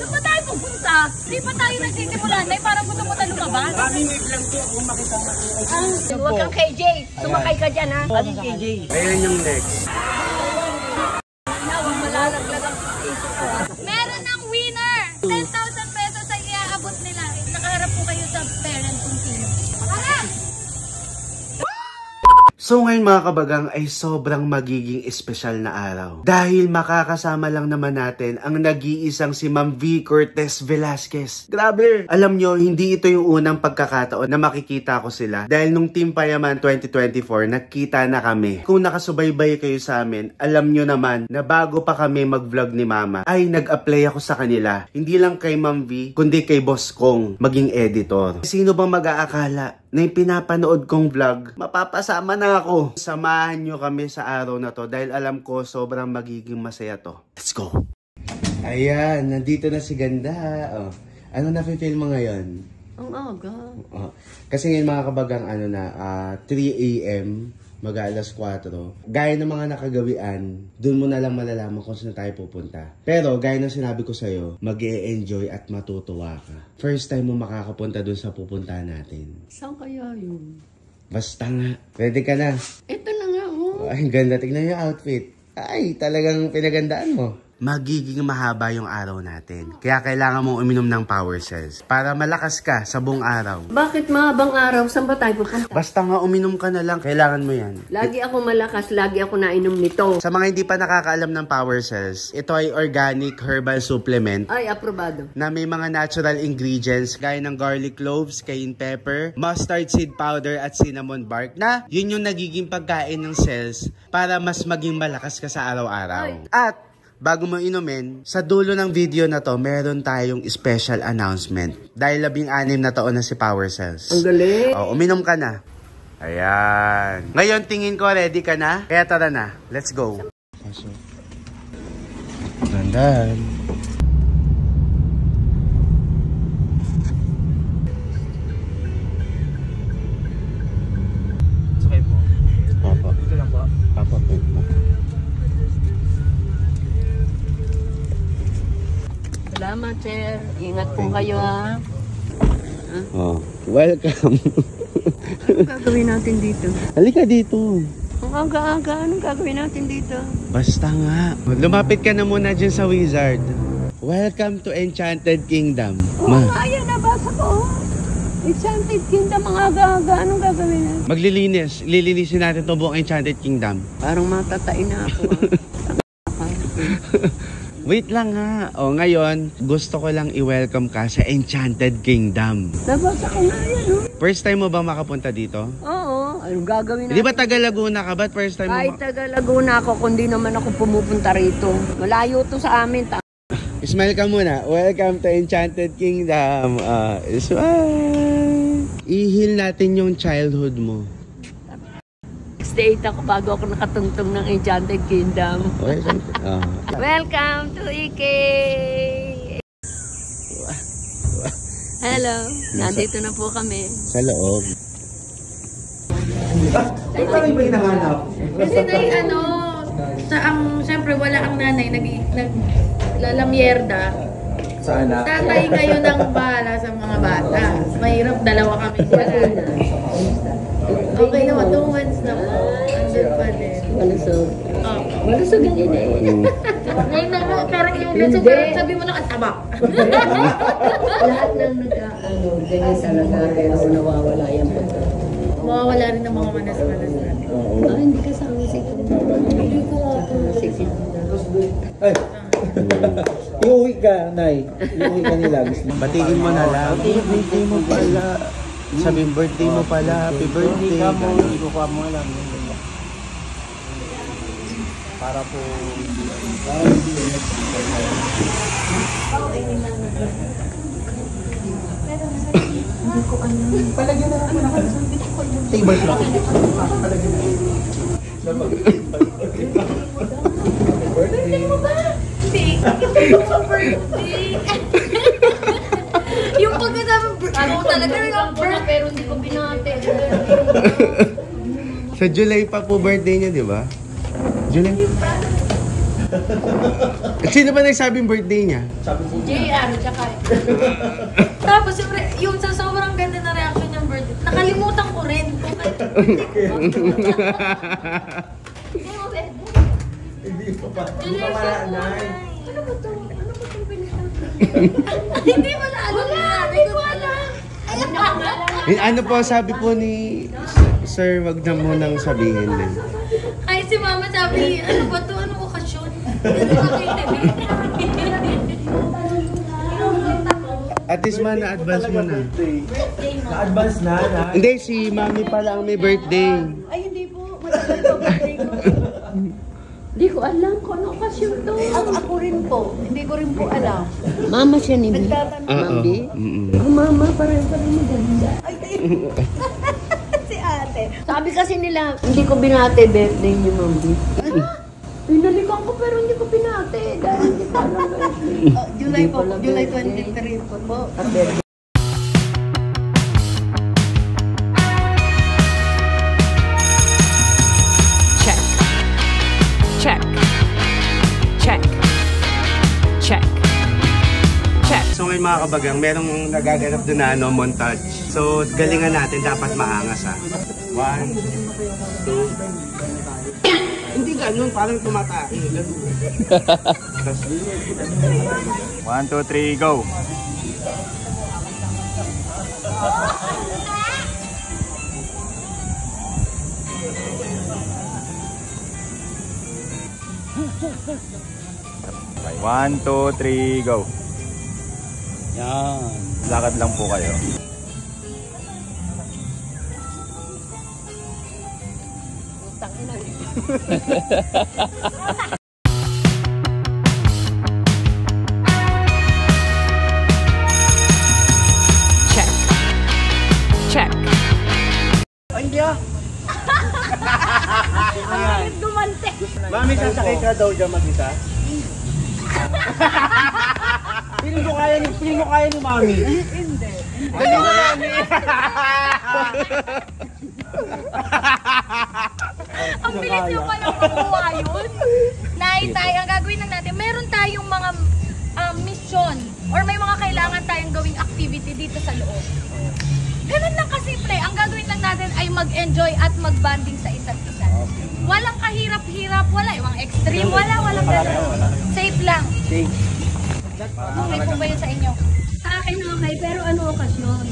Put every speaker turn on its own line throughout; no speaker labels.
Saan ba tayo pupunta? Di pa tayo nagsisimula na parang gusto mo tayo lumabas?
Kaming wave lang to kung makita mo.
Huwag kang KJ. Sumakay ka dyan, ha?
Kaming KJ. Ayan yung next.
Huwag malalaglag ang iso ko, ha? Meron ng winner! 10,000 pesos ang iaabot nila. Nakaharap po kayo sa parent kung sino. Harap!
So ngayon mga kabagang ay sobrang magiging espesyal na araw. Dahil makakasama lang naman natin ang nag-iisang si Ma'am V. Cortez Velasquez. Grabe! Alam nyo, hindi ito yung unang pagkakataon na makikita ko sila. Dahil nung Team Payaman 2024, nagkita na kami. Kung nakasubaybay kayo sa amin, alam nyo naman na bago pa kami mag-vlog ni Mama, ay nag-apply ako sa kanila. Hindi lang kay Ma'am V, kundi kay Boss Kong, maging editor. Sino bang mag-aakala na yung pinapanood kong vlog, mapapasama na ako. Samahan nyo kami sa araw na to dahil alam ko sobrang magiging masaya to. Let's go! Ayan, nandito na si Ganda. Oh. Ano na-feel mo ngayon?
Ang aga.
Oh. Kasi ngayon mga kabagang 3 AM, mag-alas 4. Gaya ng mga nakagawian, dun mo na lang malalaman kung saan tayo pupunta. Pero gaya ng sinabi ko sa'yo, mag-e-enjoy at matutuwa ka. First time mo makakapunta dun sa pupuntahan natin.
Saan kaya yun?
Basta nga. Ready ka na?
Ito na nga, oh.
Ay, ganda. Tignan yung outfit. Ay, talagang pinagandaan mo. Magiging mahaba yung araw natin. Kaya kailangan mong uminom ng power cells para malakas ka sa buong araw.
Bakit mahabang araw? Saan ba tayo pupunta?
Basta nga uminom ka na lang. Kailangan mo yan.
Lagi ako malakas, lagi ako nainom nito.
Sa mga hindi pa nakakaalam ng power cells, ito ay organic herbal supplement.
Ay, aprobado.
Na may mga natural ingredients gaya ng garlic cloves, cayenne pepper, mustard seed powder at cinnamon bark na yun yung nagiging pagkain ng cells para mas maging malakas ka sa araw-araw. At bago mo inumin, sa dulo ng video na to, meron tayong special announcement. Dahil 16 na taon na si Power Cells.
Ang galing!
Oh, uminom ka na. Ayan. Ngayon, tingin ko ready ka na. Kaya tara na. Let's go. Gandaan.
Sakay po.
Papa.
Dito lang po.
Papa, pwede.
Salamat, sir. Ingat po kayo, ha?
Oh, welcome.
Anong gagawin natin dito?
Halika dito.
Ang aga-aga. Anong gagawin natin dito?
Basta nga. Lumapit ka na muna dyan sa wizard. Welcome to Enchanted Kingdom.
Oo, ayan, nabasa ko. Enchanted Kingdom, ang aga-aga. Anong gagawin natin?
Maglilinis. Lilinisin natin itong buong Enchanted Kingdom.
Parang matatain na ako, ha?
Wait lang ha. O ngayon, gusto ko lang i-welcome ka sa Enchanted Kingdom.
Nabasa ko nga yan, oh.
First time mo ba makapunta dito?
Oo. Anong gagawin natin?
Di ba taga Laguna ka ba? First time
Kahit taga Laguna ako, kundi naman ako pumupunta rito. Malayo to sa amin.
Smile ka muna. Welcome to Enchanted Kingdom. Smile. I-heal natin yung childhood mo.
68 ako bago ako nakatungtong ng Enchanted Kingdom.
Okay,
Welcome to EK! Hello, nandito na po kami.
Sa loob.
Ay, parang iba yung nahanap.
Kasi siyempre wala ang nanay, naglalamyerda.
Saan na?
Tatay ngayon ang bahala sa mga bata. Mahirap, dalawa kami dyan. Okay naman, 2 months na po. Andun pa din.
Malusog.
Oh.
Malusog ang ina eh.
Ngayon na mo, parang yung luso, parang sabi mo lang ang taba.
Lahat ng ganyan sa lagay ako nawawala yan po.
Mawawala rin ng mga manas-manas natin.
Hindi kasama si
Hindi ko ako.
Ay! Iuwi ka, Nay. Iuwi ka nila.
Batiin mo na lang. Birthday mo pala. Sabihin birthday mo pala. Happy birthday.
Ikukuha mo lang. Para po... Palagyan na natin ako. Table clock.
Birthday mo ba? Hindi. Birthday. Yung pagkasama, ako talaga yung birthday. Pero hindi ko binate.
Sa July pa po birthday niya, di ba? July? Sino ba nagsabing birthday niya?
Sabi ko,
JR, tsaka. Tapos yung sa sobrang ganda na reaction niyang birthday, nakalimutan ko rin.
hindi pa pa. Hindi pa malanay.
Ano ba to? Ano ba itong pinitang? Hindi mo na alam. Hindi ko alam.
Ano po sabi po ni Sir, wag na munang sabihin din.
Ay, si Mama sabi, ano ba to? Anong okasyon? Hindi
At least man, na-advance mo na.
Na-advance na.
Hindi, si Mami pala ang may birthday.
Ay, hindi po. Matagal pa birthday ko. Hindi ko alam kung ano okasyon to. Ako rin po. Hindi ko rin po alam.
Mama siya ni Mi.
Mami?
Mama, parang maganda.
Si ate.
Sabi kasi nila, hindi ko binate birthday ni Mami. Pinalikan ko pero hindi ko binate. Dahil hindi ko alam birthday.
July po. July 23 po.
Check. Check. Check. Check.
So ngayon mga kabagang, merong nagaganap doon na montage. So galingan natin, dapat maangas ha. 1, 2. Hindi ganun, parang tumatake. 1,
1, 2, 3, go! Okay, 1, 2, 3, go! Yan. Lakad lang po kayo.
Check. Check.
Mami, sasakay ka daw dyan mag-isa? Piling ko kaya ni Mami. Hindi. Dali na Mami.
Ang bilis nyo pa yung makuha yun. Tay, ang gagawin lang natin, meron tayong mga mission or may mga kailangan tayong gawing activity dito sa loob. Ganun lang kasimple. Ang gagawin lang natin ay mag-enjoy at mag-bonding sa isa't isa. Walang kahirap-hirap, wala. Yung extreme, walang gano'n. Safe lang.
Safe.
Okay po ba yun sa inyo?
Sa akin okay, pero ano okasyon?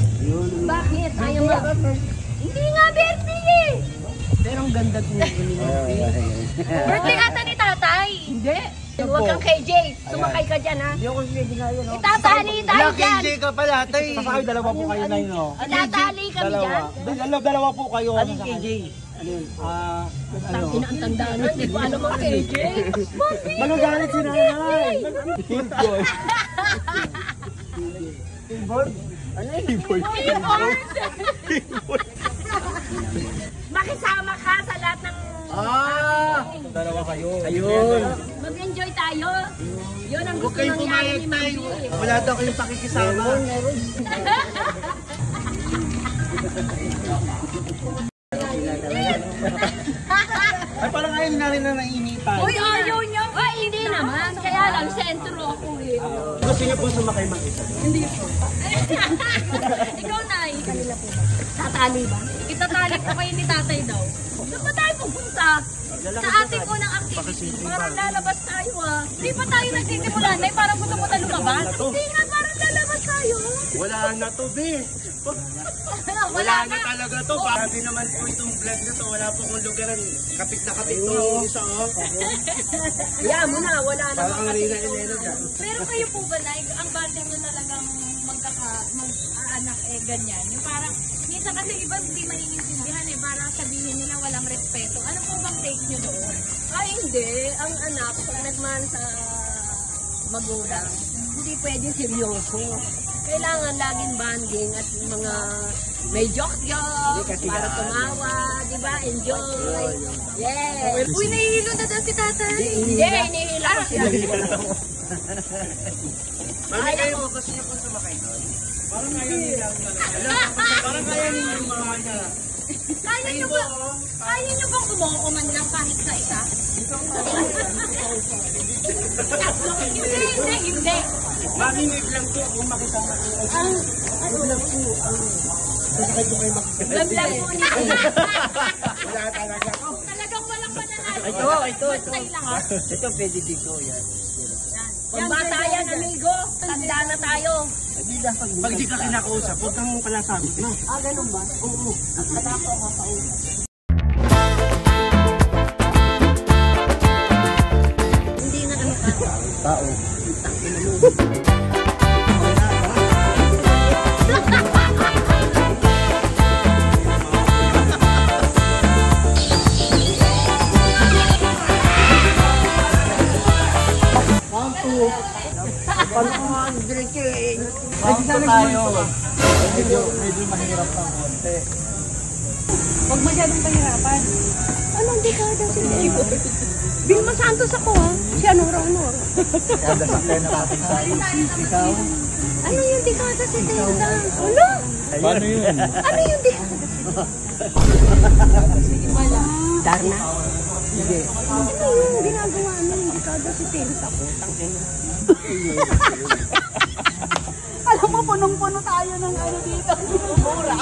Bakit? Ayaw mo.
Hindi nga birthday eh!
Pero ang ganda ko na
Birthday ata ni tatay.
Hindi. Huwag kang KJ. Sumakay ka dyan, ha?
Hindi ako hindi nga yun.
Itatali tayo dyan.
ka pala, tay.
Sasakay, dalawa po kayo na yun.
Itatali kami dyan.
Dalawa po kayo. Ano yung KJ? Ano yun? Ano?
Inaantandaan na. Hindi ko alam ang KJ.
Magagalit si nanay. Keyboard. Keyboard?
Makisama ka sa lahat ng...
Dalawa kayo. Ayun.
Mag-enjoy tayo. Yun ang gusto
Kayong
ng
pumayag
ni
tayo.
Mami.
Wala daw kayong pakikisama. Ay, parang ayaw na rin na nainitan.
Uy, ayaw niya.
Ay, hindi naman. Kaya lang, sentro ako eh.
Gusto niyo po sumakay mag-isa?
Ikaw, Nay. Kanila po ba?
Tatali ba?
Itatali ko kayo ni tatay daw. Saan ba tayo pupunta? Sa ating unang activity. Parang lalabas tayo ah. Hindi pa tayo nagsisimula, Nay. Parang gusto mo na lumabas. Hindi nga, parang lalabas tayo.
Wala na to, be.
Wala na.
Talaga to. Grabe naman po itong vlog na to. Wala po kong lugaran. Kapit na kapit to. Isa, oh.
Kaya mo na, wala na.
Parang ang Rina Elena dyan.
Pero kayo po ba, Nay, ang banding nyo talagang mag-aanak ganyan? Yung parang, minsan kasi iba hindi maiintindihan eh. Parang sabihin nila walang respeto. Ano po bang take nyo doon?
Ay, hindi. Ang anak, pag nagmahal sa magulang, hindi pwede seryoso. Kailangan laging banding at mga may joke-joke para tumawa, di ba? Enjoy. Yes.
Uy, nahihilo na daw si tatay.
Hindi, hinihila ko siya.
Mami, kayo po, gusto niyo po sumakay doon? Parang ayaw nila. Parang ayaw nila yung mga niya.
Kaya nyo bang umuo man lang kahit sa isa? Hindi.
Mamingwig lang po kung makisama ko. Wag lang po. Sakay ko kayo makisama.
Vlog po niya.
Wala talaga.
Talagang walang pananalo.
Ito.
Bastay lang ha.
Ito pwede dito. Yan.
Pagbata yan, amigo. Tanda na tayo.
Pag di ka kinakausap, huwag kang pala sagot na.
Ganun ba?
Oo.
At ako kakausap. Hindi na ano ka.
Tao.
Paano ko nga ang diretso eh?
Tayo. Medyo mahirap ng konti.
Huwag masyadong pahirapan. Anong dekada si Teo? Vilma Santos ako ha. Si Anora.
Kaya dasakay na natin tayo. Ikaw.
Ano yung dekada si Teo? Ano?
Paano yun?
Ano yung dekada? Darna?
Sige.
Ano yung ginagawa mo yung dekada si Teo? Ako, tangin. Alam mo, punong-puno tayo ng ano dito. Mura.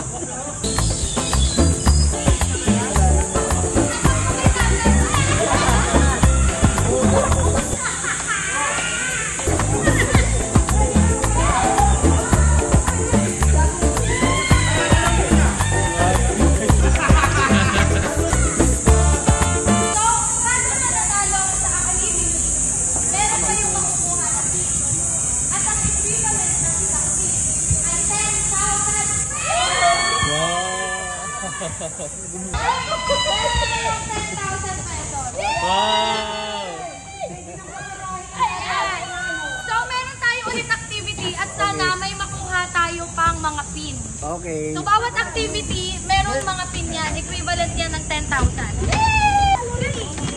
So, meron tayo ulit activity at sana may makuha tayo pang mga pin.
Okay.
So, bawat activity, meron mga pin yan. Equivalent yan ng 10,000.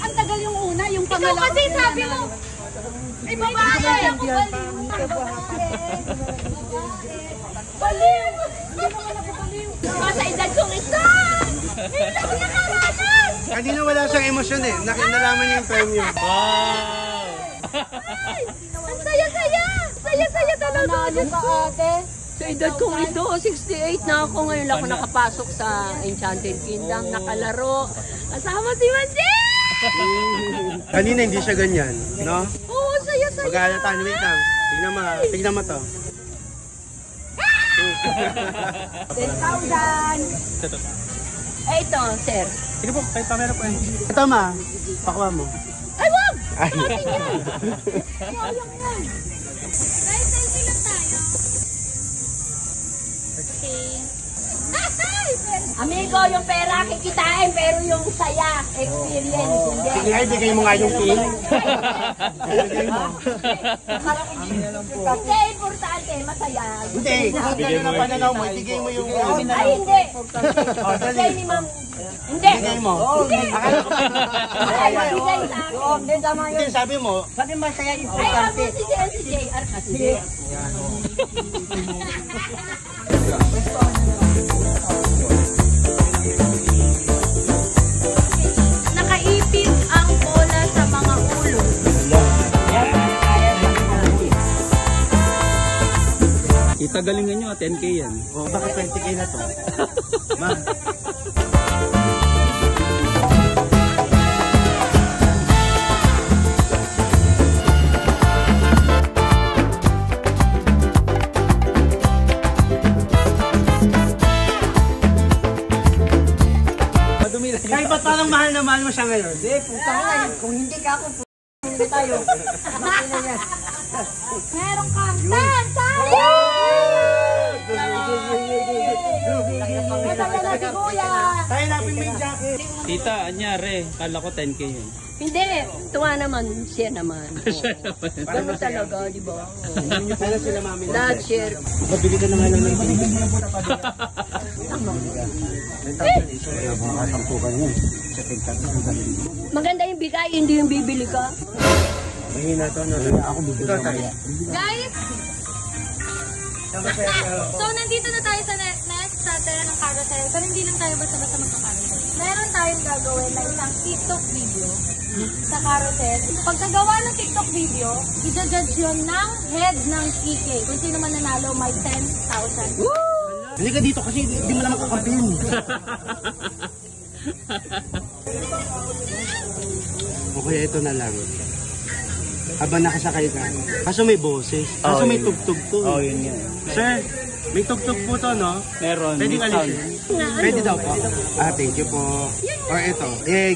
Ang tagal yung una, yung
Ikaw
pangalawa.
kasi sabi mo, ay babae, ako baliw. Sa edad kong ito! Hindi ako nakaranas!
Kanina wala siyang emosyon eh. Nalaman niya yung premyo.
Ang saya-saya! Saya-saya talaga!
Ano ka ate?
Sa edad kong ito, 68 na ako. Ngayon lang ako nakapasok sa Enchanted Kingdom, nakalaro. Kasama si Manje!
Kanina hindi siya ganyan, no?
Oo, saya-saya.
Mag-aalata, wait lang. Tignan mo to.
10,000!
Eh, ito, sir.
Sige po, kahit camera po eh.
Ito ma, pakuha mo.
Ay, wag!
Ay.
Guys, selfie lang tayo. Okay.
Amigo, yung pera kikitain, pero yung saya, experience, hindi.
Sige, ibigay mo nga yung pin.
Hindi, importante, masaya.
Hindi, kung gano'n ang pananaw mo, ibigay mo yung pin.
Ay, hindi.
Oh, dali.
Bigay ni ma'am. Hindi.
Ibigay mo.
Ay, bigay sa akin.
Hindi, sabi mo,
Sabi masaya
Ay,
importante.
ako si Jay, si Jay. Si Jay.
Nakaipit ang bola sa mga ulo.
Itagalingan nyo, 10K yan.
oh, baka 20K na to. Ma, kahit ba't parang mahal na mahal mo siya ngayon?
Hindi, puta ka eh. Kung hindi ka ako, hindi tayo. Maki na yan.
Meron kang 10,000!
Matagal na si Kuya!
Tayo napin mo yung jacket.
Tita, anyari. Kala ko 10K yan.
Hindi, tuwa naman, siya naman. Ganun talaga, di ba?
Sana sila mami.
Lahat share.
Mabili ka na nga lang ng binigay.
Maganda yung bigay, hindi yung bibili ka.
Mahina to, no? Ako bibili. Ito tayo.
Guys, so nandito na tayo sa next natin ng carousel, pero hindi lang tayo basta-basta magka-carousel. Meron tayong gagawin na isang TikTok video sa carousel. Pagkagawa ng TikTok video, i-judge yun ng head ng PK. Kung sino man nanalo, may 10,000.
Hindi ka dito kasi hindi mo na magkakampin.
Okay, ito na lang. Habang nakasakay ka. Kaso may boses. Kaso may tugtog to.
Oo, yun yan.
Sir, may tugtog po to, no?
Meron.
Pwede alisin? Pwede daw po. Thank you po. Or ito,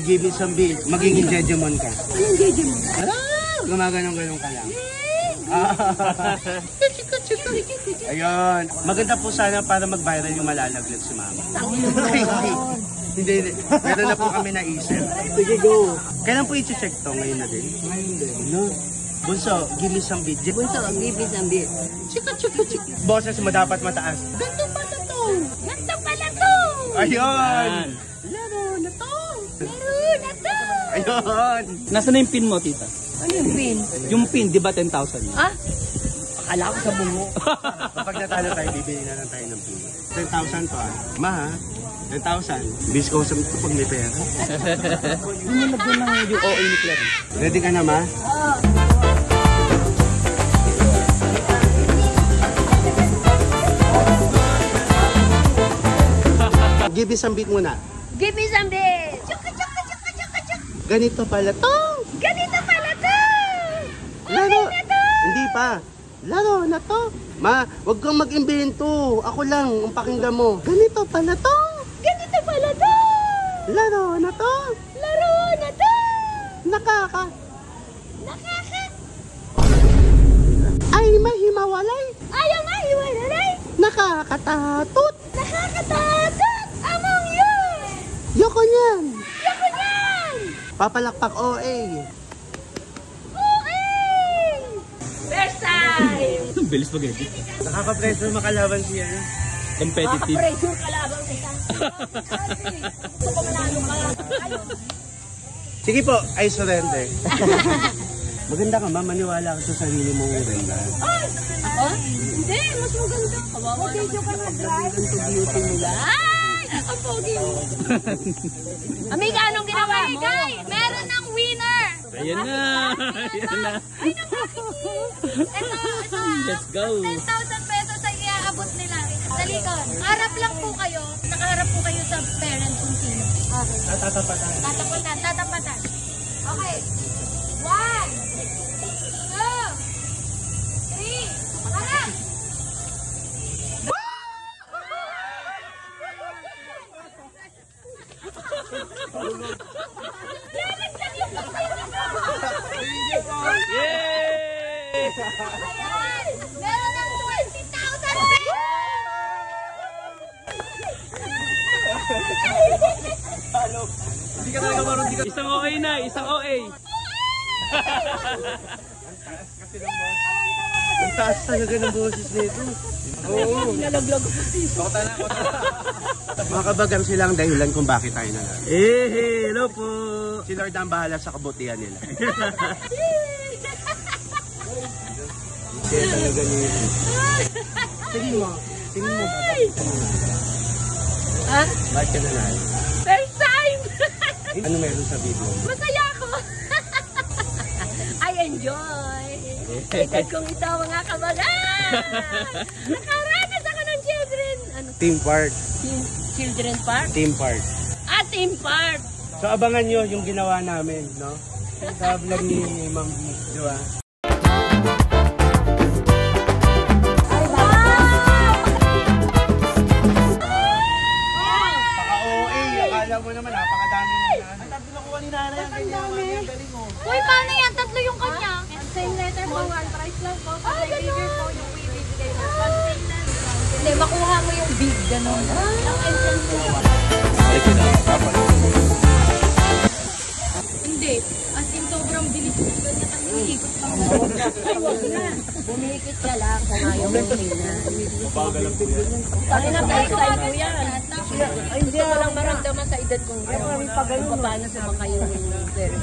give me some beat. Magiging Jejemon ka.
Anong Jejemon?
Gumaganong-ganong ka lang. Ayun. Maganda po sana para mag-viral yung malalaglag si mama. Hindi. Meron na po kami naisip.
Sige, go.
Kailan po i-check to? Ngayon na din?
Ngayon din.
No? Bunso, give me some beat.
Bunso, give me some beat.
Boses mo dapat mataas.
Ganto pala to! Ganto pala to!
Ayun!
Laro na to! Laro na to!
Ayun!
Nasaan na yung pin mo, tita?
Ano yung pin?
Yung pin, di ba 10,000?
Ah? Akala ko sa bungo.
Kapag natalo tayo, bibili na lang tayo ng pin. 10,000 to Ma, ha? 10,000. Bis ko sa ito pag may pera.
Hindi mo lagyan ng yung OA ni Claire.
Ready ka na, ma? Give me some beat muna.
Give me some beat! Chuka, chuka, chuka, chuka, chuka!
Ganito pala to.
Ganito pala to!
Laro. Hindi pa. Laro na to. Ma, wag kang mag-imbento. Ako lang ang pakinggan mo. Ganito pala to.
Ganito pala to!
Laro na to.
Laro na to!
Nakaka.
Nakaka!
Ay, mahimawalay.
Ayaw mahiwalay!
Nakakatatot.
Nakakatakot! Among yun!
Yoko niyan.
Yoko yan!
Papalakpak OA.
Okay! First time!
Bilis pa ganyan.
Nakaka-pressure makalaban siya.
Competitive.
Pressure ka labang kita. Gusto ko manalo ka. Ano?
Sige po, I surrender. Maganda ka, ma. Maniwala ka sa sarili mong maganda.
Ako? Hindi, mas maganda. Kawawa naman ka na drive.
Beauty nila.
Ay! Ang pogi mo. Amiga, anong ginawa mo? Okay, meron ng winner.
Ayan na. Ayan na.
Ay, ito.
Let's go.
10,000 pesos ang iaabot nila. Talikon. Harap lang po kayo. Nakaharap po kayo sa parent kung sino.
Tatapatan.
Tatapatan. Okay. 1, 2, 3, harap!
Yay!
Meron ng 20,000 pesos!
Hindi ka talaga marunong. Isang OA na, isang OA.
Ang taas talaga ng boses nito. Oo.
Nalaglag ko.
Kota na. Mga kabagang sila ang dahilan kung bakit tayo nalang.
Hello po.
Si Lord ang bahala sa kabutihan nila. Kaya talaga nito. Tingin mo.
Ha?
Bakit ka nanalo?
First time!
Ano meron sa video?
Masaya ako! I enjoy! Ikot kong ito mga kabagan! Nakaranas ako ng children! Ano?
Team Park.
Children park?
Team Park.
Team park!
So abangan nyo yung ginawa namin, no? Sa vlog ni Ma'am V, di ba? Paka-OA, akala mo naman, napakadami mo na. Ang tatlo nakuha ni Nanay ang ganyan.
Uy, paano yan? Tatlo yung kanya. Same letter po, one price lang po. Pag may bigger po yung bibigay na. Hindi, makuha mo yung big, gano'n. Ang entrance mo. Hindi. As in, sobrang bilis mo. Ganyan kasi umiikot pa mo. Ay, wag na.
Bumikit ka lang kung ayaw mo humina.
Pati na first time mo yan.
Ay, hindi ko lang maramdaman sa edad kong gano'n. Kung paano sumakay yung ferry.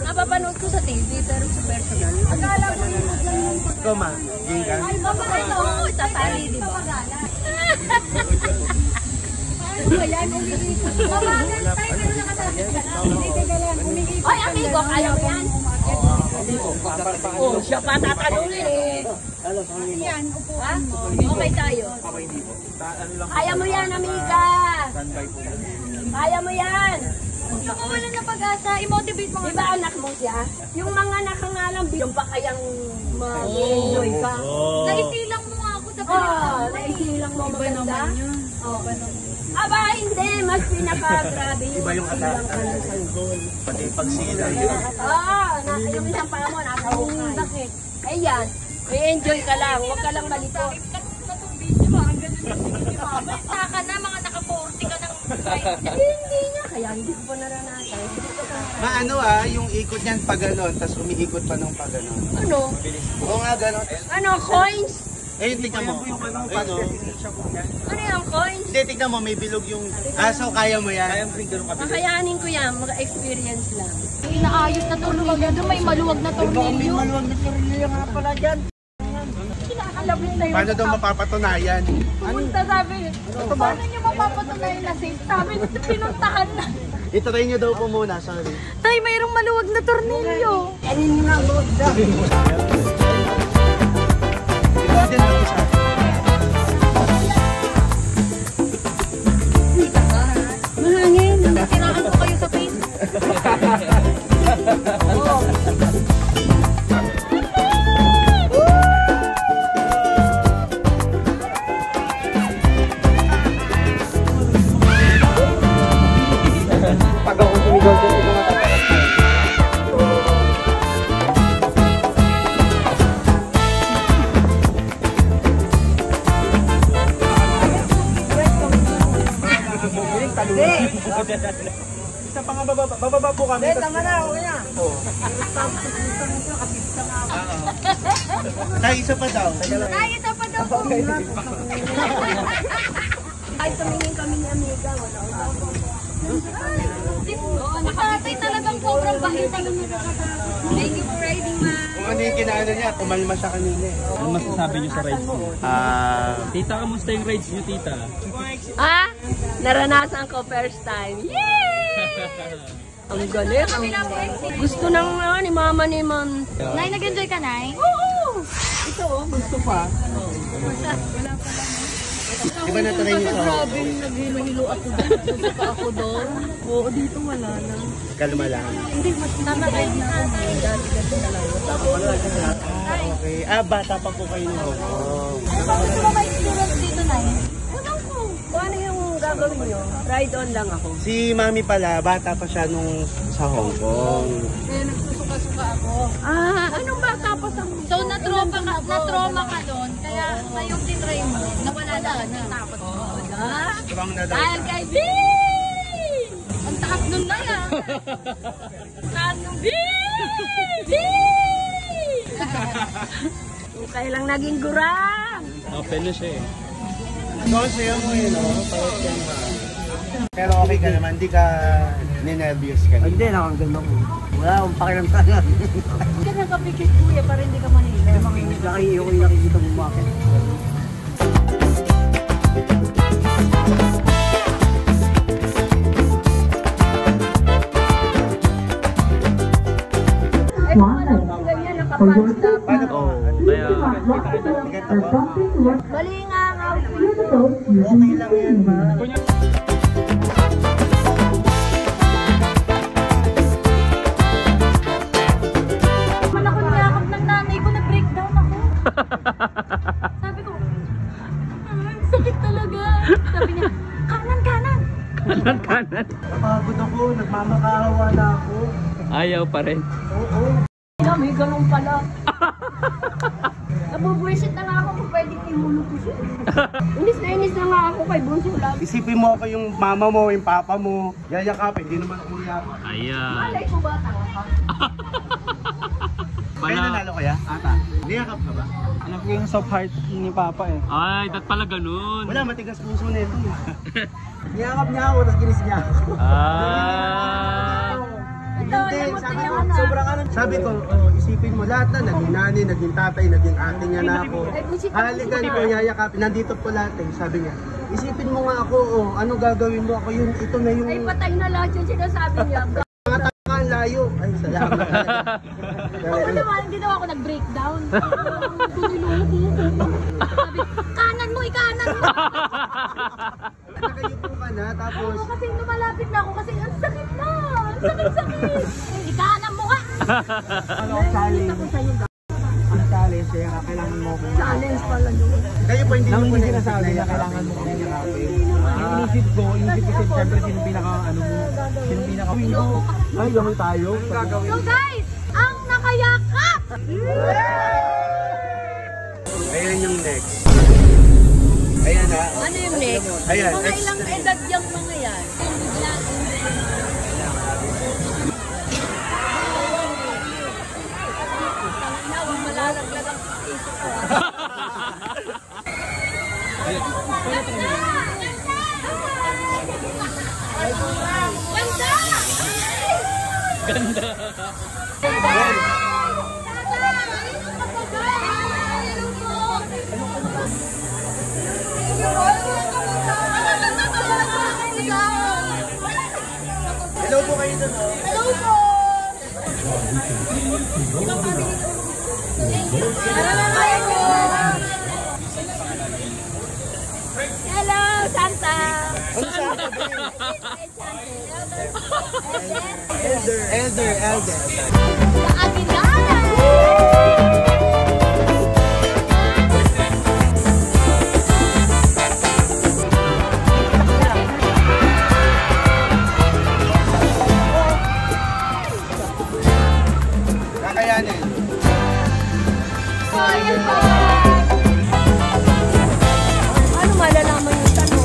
Napapanood ko sa TV, pero sa personal.
Akala mo yung maglang.
Ikaw, Ma, game ka?
Ay, mabalik ako.
Sasali, di ba?
Mabagal tayo, pero nakasabi ka lang.
Ay, amigo, kaya mo yan? Oh, siya pa tatanungin eh.
Yan,
Ha? Okay tayo. Kaya mo yan, amiga. Kaya mo yan.
Yung wala na pag-asa, i-motivate mo
Diba anak mo siya? Yung mga nakangalang bigyan pa kayang mag-enjoy ka.
Naitilang mo nga ako sa
Oh,
pinag-asa.
naisilang mo maganda. Aba, hindi. Mas pinaka-grabe yung silang ka ng sanggol.
Pati pagsila.
Yung isang paa mo, nasa hukay. Bakit? Ayan, i-enjoy ka lang. Huwag ka lang malito.
Saka na, mga naka-40 ka ng
Hindi niya, kaya hindi ko pa naranasan.
Maano yung ikot niyan pag ganon, tapos umiikot pa nung pag ganon.
Ano?
Oo nga ganon.
Ano, coins?
Eh, tignan mo. Ayun o.
Ano yung coins?
Hindi, tignan mo, may bilog yung aso, kaya mo yan. Kaya mo rin ganun kapit.
Kakayanin ko yan, mga-experience lang.
inaayos na tornilyo. May maluwag na tornilyo.
Maluwag na tornilyo nga pala dyan.
Kinakalabit na yun.
Paano daw mapapatunayan?
Pumunta sabi, paano nyo mapapatunayan na safe? Sabi, pinuntahan na.
Itry nyo daw po muna, sorry.
Tay, mayroong maluwag na tornilyo. Mahangin. Tiraan ko kayo sa face.
Pag ako sumigaw dyan, ito nga. Isa pa nga bababa po kami. Tama na, okay na.
Tayo isa pa daw.
Tayo sa pa daw po.
Ay, tumingin kami ni Amiga. Wala ko.
Si tatay talagang sobrang bahit. Thank you for riding, ma.
Kung ano yung kinaano niya, kumalma siya kanina eh.
Ano masasabi niyo sa rides niyo? Tita, kamusta yung rides niyo, tita?
Ah, naranasan ko first time. Yay! Ang galing. Gusto ng ni mama ni Ma'am.
Nay, nag-enjoy ka, Nay?
Oo! Ito gusto pa.
Di ba natry niyo sa
Grabe, naghilo-hilo ako doon. Gusto pa ako doon. Oo, dito wala na.
kalma lang?
Hindi, mas tama-ride na ako. Dati na lang. Tapos,
Okay. Bata pa po kayo ng Hong Kong.
Ano ba may experience dito, Nay?
Walang ko. Paano yung gagawin nyo? Ride on lang ako.
Si Mami pala, bata pa siya nung sa Hong Kong.
Kaya nagsusuka-suka ako. Ah, anong bata pa sa
So, na-trauma ka doon, kaya ngayong tinry mo, nawala na ang takot mo.
Strong na daw.
Dahil kay B! Ang taas nun na yan. Taas nung B! B!
Kailang naging gurang.
Open na siya eh.
Doon sa'yo mo yun, no? Pero okay ka naman, di ka ninervyos ka.
Hindi, nakaganda ko. Wala akong pakiramdaman.
Hindi ka nakapikit, kuya, para hindi ka manila.
Nakaiyo ko yung nakikita mo bakit.
Paano po?
Bali nga nga.
Okay lang yan, ma.
Ako niyakap ng nanay ko, nag-breakdown ako. Sabi ko, sakit talaga. Sabi niya, kanan, kanan.
Kanan.
Napagod ako, nagmamakaawa na ako.
Ayaw pa rin.
Oo.
May ganun pala. Nabubuisit na nga ako kung pwedeng ihulog ko siya. Inis na nga ako kay Bunso lang.
Isipin mo ako yung mama mo, yung papa mo. Yayakapin, hindi naman ako yakap.
Ayan.
Malay ko ba tanga ka?
Kaya nanalo kaya? Ata. Niyakap ka ba?
Anak ko yung soft heart ni Papa eh. Ay, dat pala ganun.
Wala, matigas puso na ito.
Niyakap niya ako, tapos ginis niya ako.
Hindi, sobrang ano. Sabi ko, isipin mo lahat na, naging nani, naging tatay, naging ate niya na ako. Halikan ko, yayakapin. Nandito po lahat eh, sabi niya.
Isipin mo nga ako, oh, ano gagawin mo ako yun, ito na yung...
Ay, patay na lahat yung sinasabi niya.
Mga takaan layo. Ay, salamat.
Ako naman, hindi daw ako nag-breakdown. Sabi, kanan mo, ikanan mo.
Nakayupo ka na, tapos...
Oo, kasi lumalapit na ako kasi ang sakit na. Ang sakit-sakit. Ikanan mo ka.
Ano, challenge. Ang challenge, kaya kailangan mo ko.
Challenge pala yun.
Kayo po hindi mo sinasabi na kailangan mo kami yakapin. Inisip ko siyempre sino pinaka ano mo, sino pinaka window. Ay, gamay tayo.
So guys, ang nakayakap.
Ayan yung next. Ayan ha.
Ano yung next?
Ayan,
Mga ilang edad yung mga yan? Nawang malalaglag ang isip ko.
Hello po kayo doon.
Hello po.
Hello, Santa!
Elder. Kakayanin.
Ano malalaman yung tanong?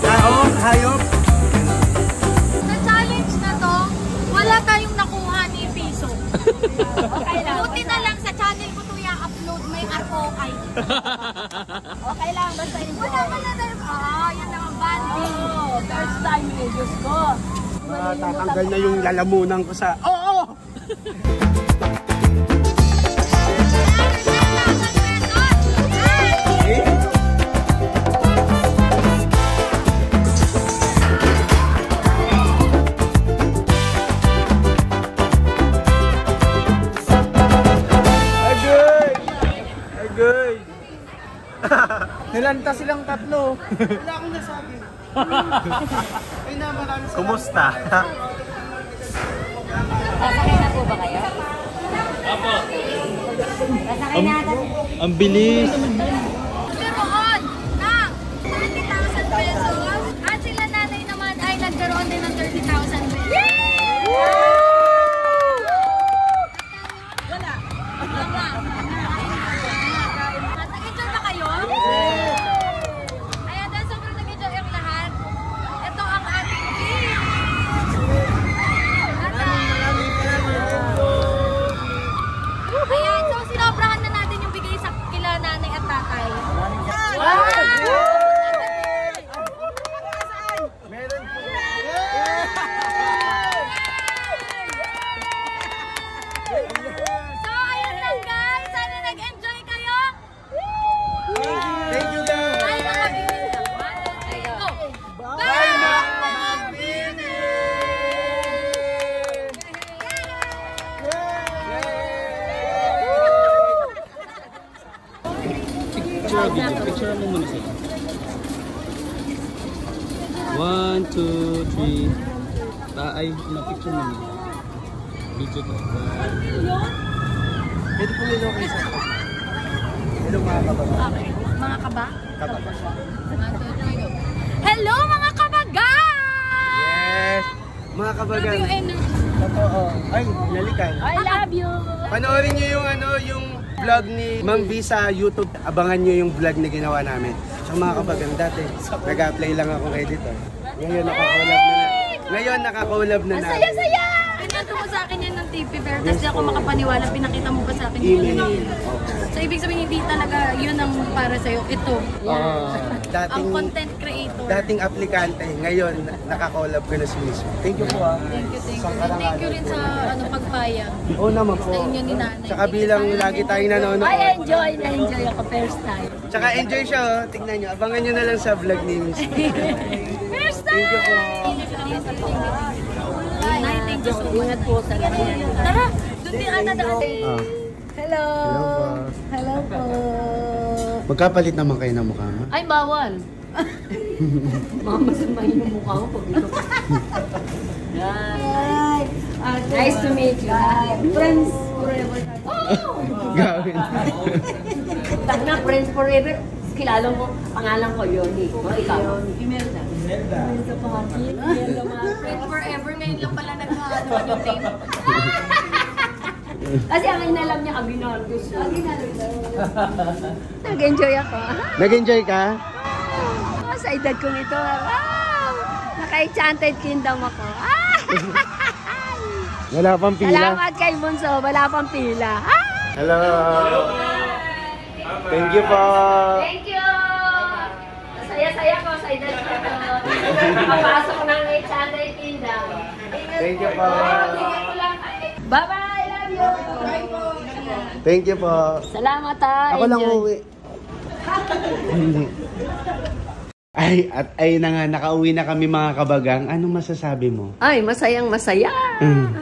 Tao, hayop.
Sa challenge na to, wala tayong nakuha ni piso. Okay lang. Buti na lang sa channel ko to i-upload, may ROI.
Okay lang, basta yun.
Wala man na tayo. Yan naman banding.
First time eh, Diyos ko.
Tatanggal na yung lalamunan ko sa... Oo! Agay! Nilanta silang tatlo. Wala akong nasabi. Ay na, marami sa...
Kumusta?
Sasakay na po ba kayo? Opo. Sasakay na ata.
Ang bilis!
Nagkaroon ng 30,000 pesos at sila nanay naman ay nagkaroon din ng 30,000 pesos. Wala. Nag-enjoy ba kayo? Ayan, dahil sobrang nag-enjoy ang lahat. Ito ang ating team. Ayan, so sinobrahan na natin yung bigay sa kila nanay at tatay.
Meron po.
So, ayun lang guys. Sana nag-enjoy kayo.
Thank you guys.
Bye, mga binis. Go.
Bye, mga binis.
Picture mo muna sila. 1, 2, 3. Ay, na-picture mo muna. Video ko.
Pwede po nilo kayo sa... Hello mga kabaga.
Okay. Mga kaba?
Kabaga.
Hello, mga kabaga!
Yes! Mga kabaga.
Love you, energy.
Totoo. Ay, lalikan.
I love you.
Panoorin nyo yung yung vlog ni Ma'am V sa YouTube. Abangan nyo yung vlog na ginawa namin. So mga kabagang dati, nag-apply lang ako editor. Ngayon nakakolab na. Ngayon nakakolab na
Ang
namin.
saya-saya! Ikinwento mo sa akin yan ng TV, pero tapos di ako makapaniwala, pinakita mo pa sa akin yung email. So, ibig sabihin, hindi talaga yun ang para sa'yo. Ito. Ang content creator.
Dating aplikante, ngayon nakakollab ko na si Miss. Thank you po.
Thank you. Thank you rin sa pagpayag.
Oo naman po.
Sa inyo ni Nanay.
Tsaka bilang lagi tayong nanonood.
Ay, na-enjoy ako first time.
Tsaka enjoy siya, oh. Tignan nyo. Abangan nyo na lang sa vlog ni Miss.
First time!
Thank you po.
Nay, thank you so much.
Ingat po sa lahat.
Tara, doon din ata daan.
Hello. Hello po.
Magkapalit naman kayo ng mukha mo.
Ay, bawal. Masama yung mukha mo pag ito. Hi. Nice to meet you. Friends forever. Oh!
Gawin.
Tag na, friends forever. Kilala mo, pangalan ko Yoni. O, ikaw? Imelda. Imelda Pahakil. Imelda Pahakil.
Friends forever, ngayon lang pala nagkakaano yung name.
Kasi ang inalam niya, Abinardos. Nag-enjoy ako.
Nag-enjoy ka?
Oh, sa edad kong ito, wow! Naka-Enchanted Kingdom ako.
Wala pang pila.
Salamat kay Bunso, wala pang pila.
Hello. Thank you po.
Thank you! Saya-saya ko sa edad ko. Nakapasok ko ng Enchanted Kingdom.
Thank you po.
Bye-bye! Love you!
Thank you po.
Salamat ha!
Ako lang
Enjoy.
uuwi. Ay na nga, nakauwi na kami mga kabagang. Anong masasabi mo?
Ay, masayang masaya!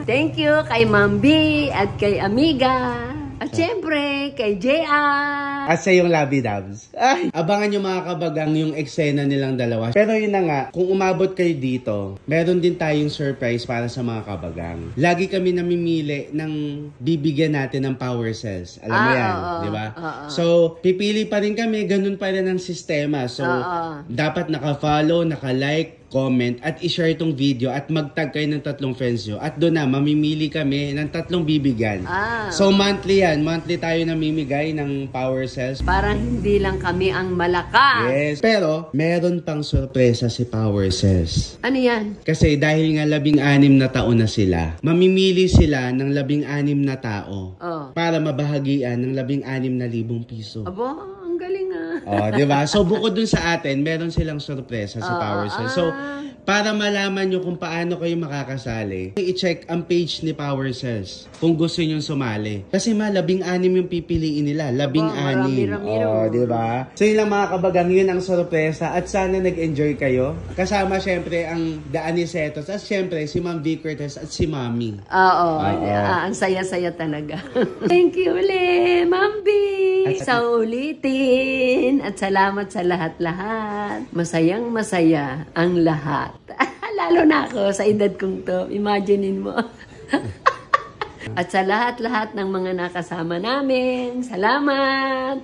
Thank you kay Ma'am B at kay Amiga. At syempre, kay JR.
At sa yung Labi Dabs. Ay, abangan nyo mga kabagang yung eksena nilang dalawa. Pero yun na nga, kung umabot kayo dito, meron din tayong surprise para sa mga kabagang. Lagi kami namimili ng bibigyan natin ng power cells. Alam mo yan, di ba? So, pipili pa rin kami, ganun pa rin ang sistema. So, dapat naka-follow, naka-like, comment, at i-share itong video at mag-tag kayo ng 3 friends nyo. At doon na, mamimili kami ng 3 bibigyan. So, monthly yan. Monthly tayo namimigay ng power cells.
Parang hindi lang kami ang malakas.
Yes. Pero, meron pang sorpresa si Power Cells.
Ano yan?
Kasi dahil nga 16 na taon na sila, mamimili sila ng 16 na tao para mabahagian ng 16,000 piso.
Abo, ang galing ah.
Oh, di ba? So bukod dun sa atin, meron silang sorpresa sa Power Cells. So para malaman nyo kung paano kayo makakasali, i-check ang page ni Power Cells kung gusto nyo sumali. Kasi 16 yung pipiliin nila. 16. Oh, di ba? So yun lang mga kabagang, yun ang sorpresa. At sana nag-enjoy kayo. Kasama syempre ang Daan ni Setos. At syempre si Ma'am V. Cortez at si Mami.
Ang saya-saya talaga. Thank you ulit, Ma'am B. Sa ulitin. At salamat sa lahat-lahat. Masayang masaya ang lahat. Lalo na ako sa edad kong to. Imaginein mo. At sa lahat-lahat ng mga nakasama namin. Salamat!